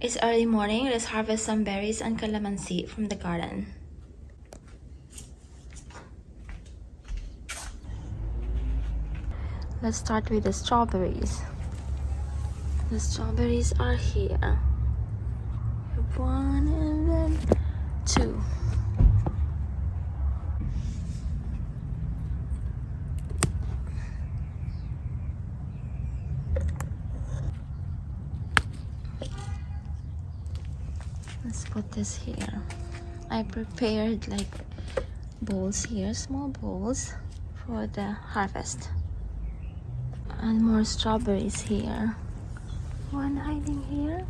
It's early morning. Let's harvest some berries and calamansi from the garden. Let's start with the strawberries. The strawberries are here. One and then two. Let's put this here. I prepared like bowls here, small bowls for the harvest. And more strawberries here. One hiding here.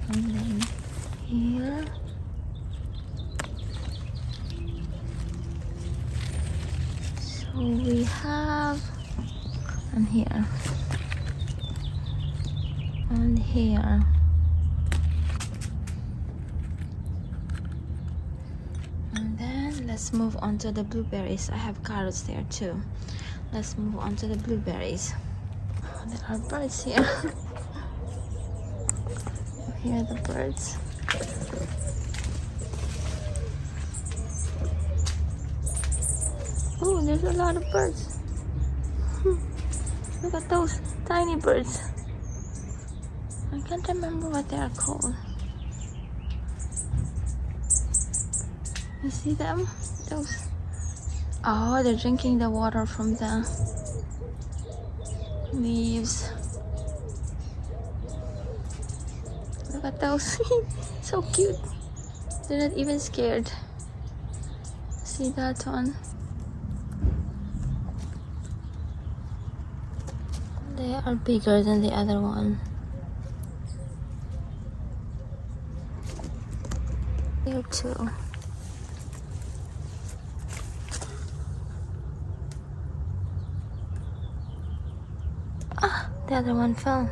And then here. So we have, and here. And here. And then let's move on to the blueberries. I have carrots there too. Let's move on to the blueberries. There are birds here. You hear the birds? Oh, there's a lot of birds. Look at those tiny birds. I can't remember what they are called. You see them? Those. Oh, they're drinking the water from the leaves. Look at those. So cute. They're not even scared. See that one? They are bigger than the other one. Here too. Ah, the other one fell.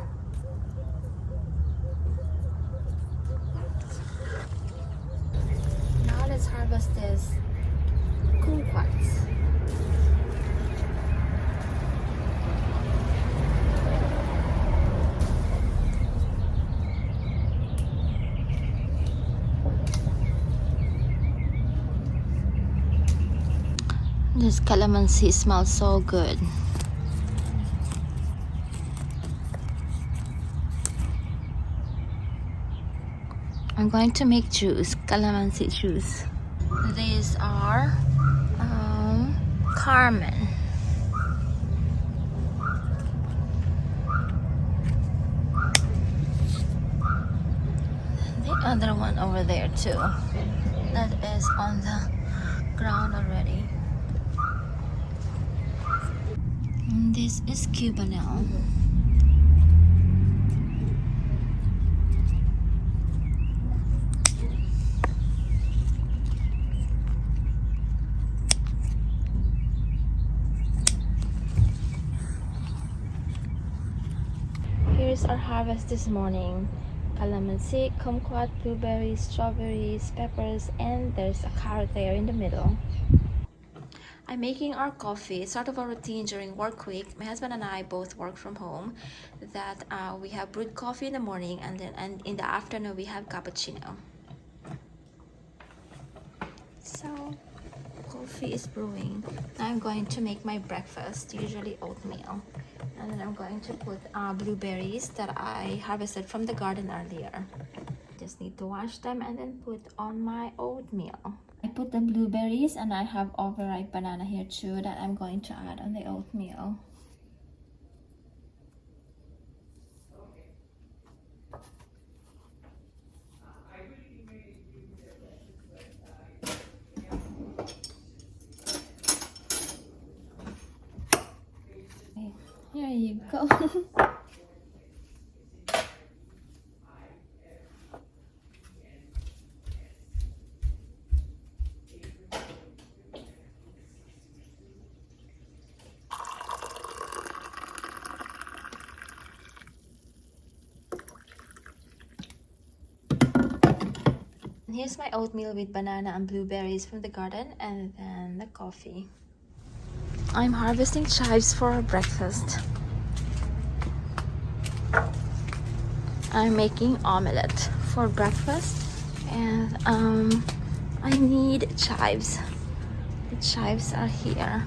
Now let's harvest this kumquats. This calamansi smells so good. I'm going to make juice, calamansi juice. These are carmen. The other one over there too. That is on the ground already. And this is cubanelle. Here's our harvest this morning. Calamansi, kumquat, blueberries, strawberries, peppers, and there's a carrot there in the middle. I'm making our coffee. It's sort of a routine during work week. My husband and I both work from home. That we have brewed coffee in the morning, and in the afternoon we have cappuccino. So coffee is brewing. Now I'm going to make my breakfast, usually oatmeal. And then I'm going to put blueberries that I harvested from the garden earlier. Just need to wash them and then put on my oatmeal. I put the blueberries and I have overripe banana here too that I'm going to add on the oatmeal. Here you go. Here's my oatmeal with banana and blueberries from the garden, and then the coffee. I'm harvesting chives for our breakfast. I'm making omelette for breakfast, and I need chives. The chives are here.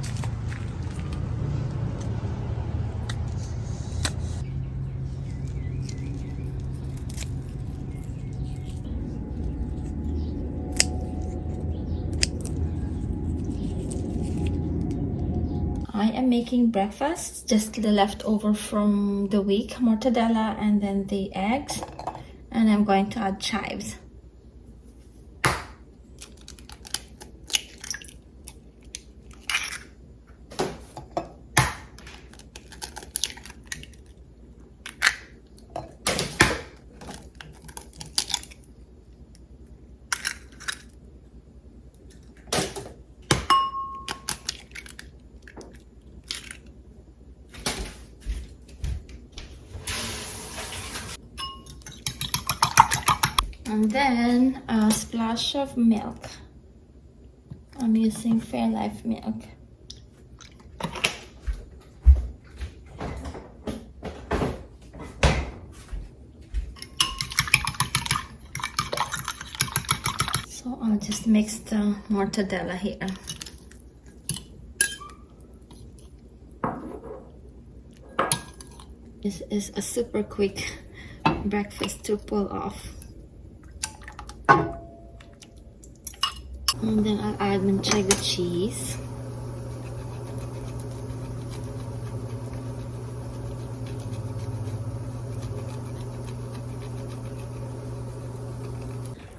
I am making breakfast, just the leftover from the week, mortadella and then the eggs, and I'm going to add chives. And then a splash of milk. I'm using Fairlife milk. So I'll just mix the mortadella here. This is a super quick breakfast to pull off. And then I'll add manchego cheese.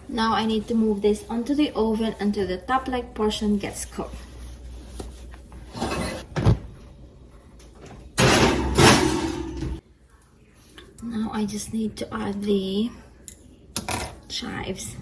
Now I need to move this onto the oven until the top leg portion gets cooked. Now I just need to add the chives.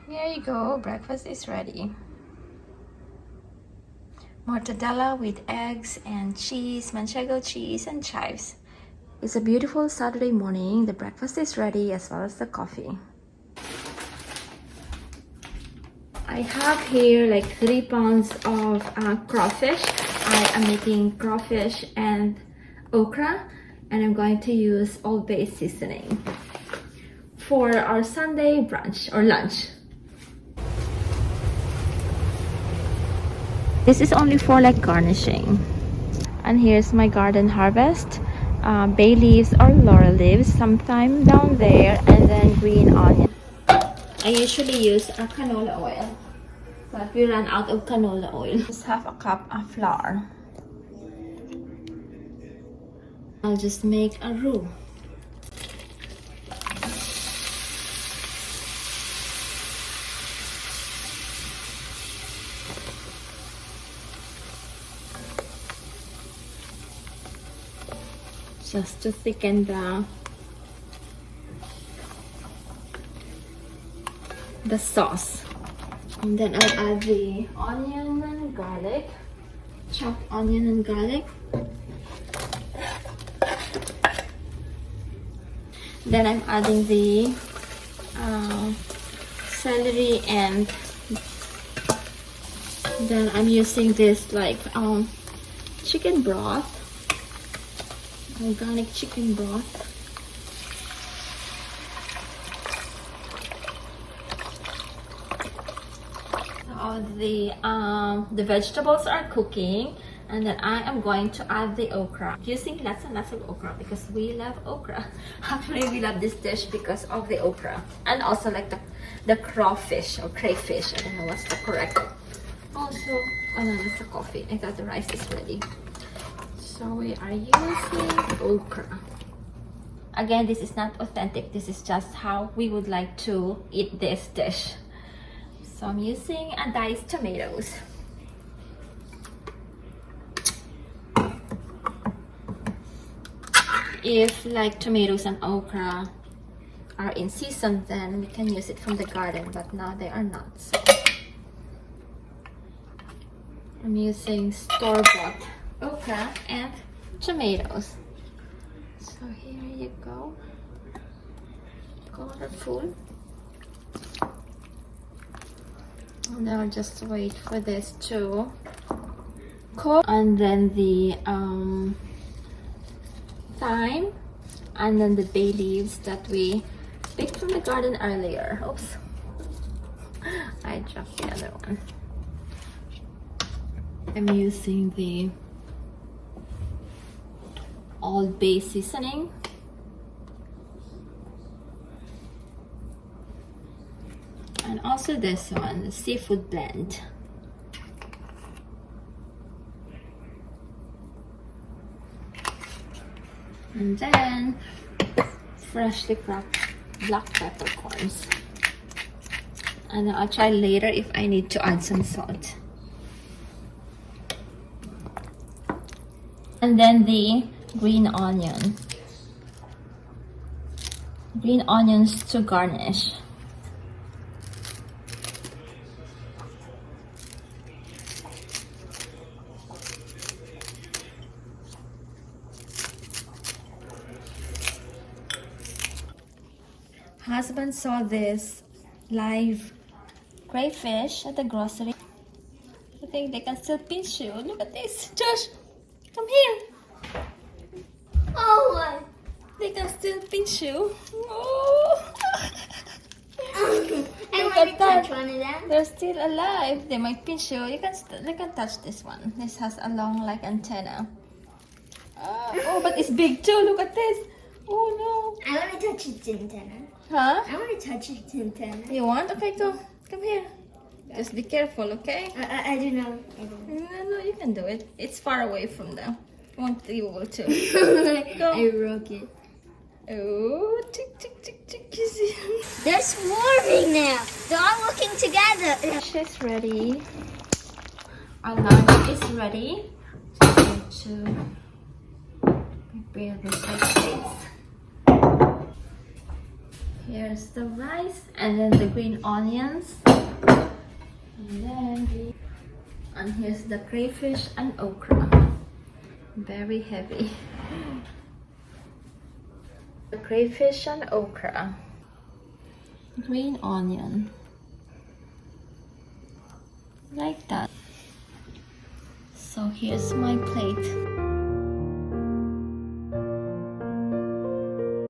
Here you go, breakfast is ready. Mortadella with eggs and cheese, manchego cheese and chives. It's a beautiful Saturday morning. The breakfast is ready as well as the coffee. I have here like 3 pounds of crawfish. I am making crawfish and okra, and I'm going to use Old Bay seasoning for our Sunday brunch or lunch. This is only for like garnishing. And here's my garden harvest. Bay leaves or laurel leaves, sometime down there, and then green onion. I usually use a canola oil, but we ran out of canola oil. Just half a cup of flour. I'll just make a roux. Just to thicken the sauce. And then I'll add the onion and garlic, chopped onion and garlic. Then I'm adding the celery, and then I'm using this like chicken broth, organic chicken broth. The vegetables are cooking, and then I am going to add the okra, using lots and lots of okra because we love okra. Actually, we love this dish because of the okra, and also like the crawfish or crayfish. I don't know what's the correct. Also, oh no, that's the coffee. I thought the rice is ready. So we are using okra. Again, this is not authentic. This is just how we would like to eat this dish. So I'm using diced tomatoes. If like tomatoes and okra are in season, then we can use it from the garden, but now they are not. So I'm using store-bought okra and tomatoes. So here you go. Colorful. And I'll just wait for this to cook. And then the thyme, and then the bay leaves that we picked from the garden earlier. Oops, I dropped the other one. I'm using the Old Bay seasoning. And also this one, the seafood blend. And then freshly cracked black peppercorns. And I'll try later if I need to add some salt. And then the green onion. Green onions to garnish. Husband saw this live crayfish at the grocery. I think they can still pinch you. Look at this. Josh, come here. Oh, they can still pinch you. Oh. I want to touch one of them. They're still alive. They might pinch you. You can touch this one. This has a long like antenna. Oh, but it's big too. Look at this. Oh no. I want to touch its antenna. Huh? I want to touch its antenna. You want? Okay, go. Come here. Just be careful, okay? I don't know. No, you can do it. It's far away from them. Won't be able to. Go. I broke it. Oh, tick, tick, tick, tick. They're swarming now. They're all working together. She's ready. Our lunch is ready. Just need to prepare the plates. Here's the rice, and then the green onions, and here's the crayfish and okra. Very heavy. The crayfish and okra, green onion, like that. So here's my plate.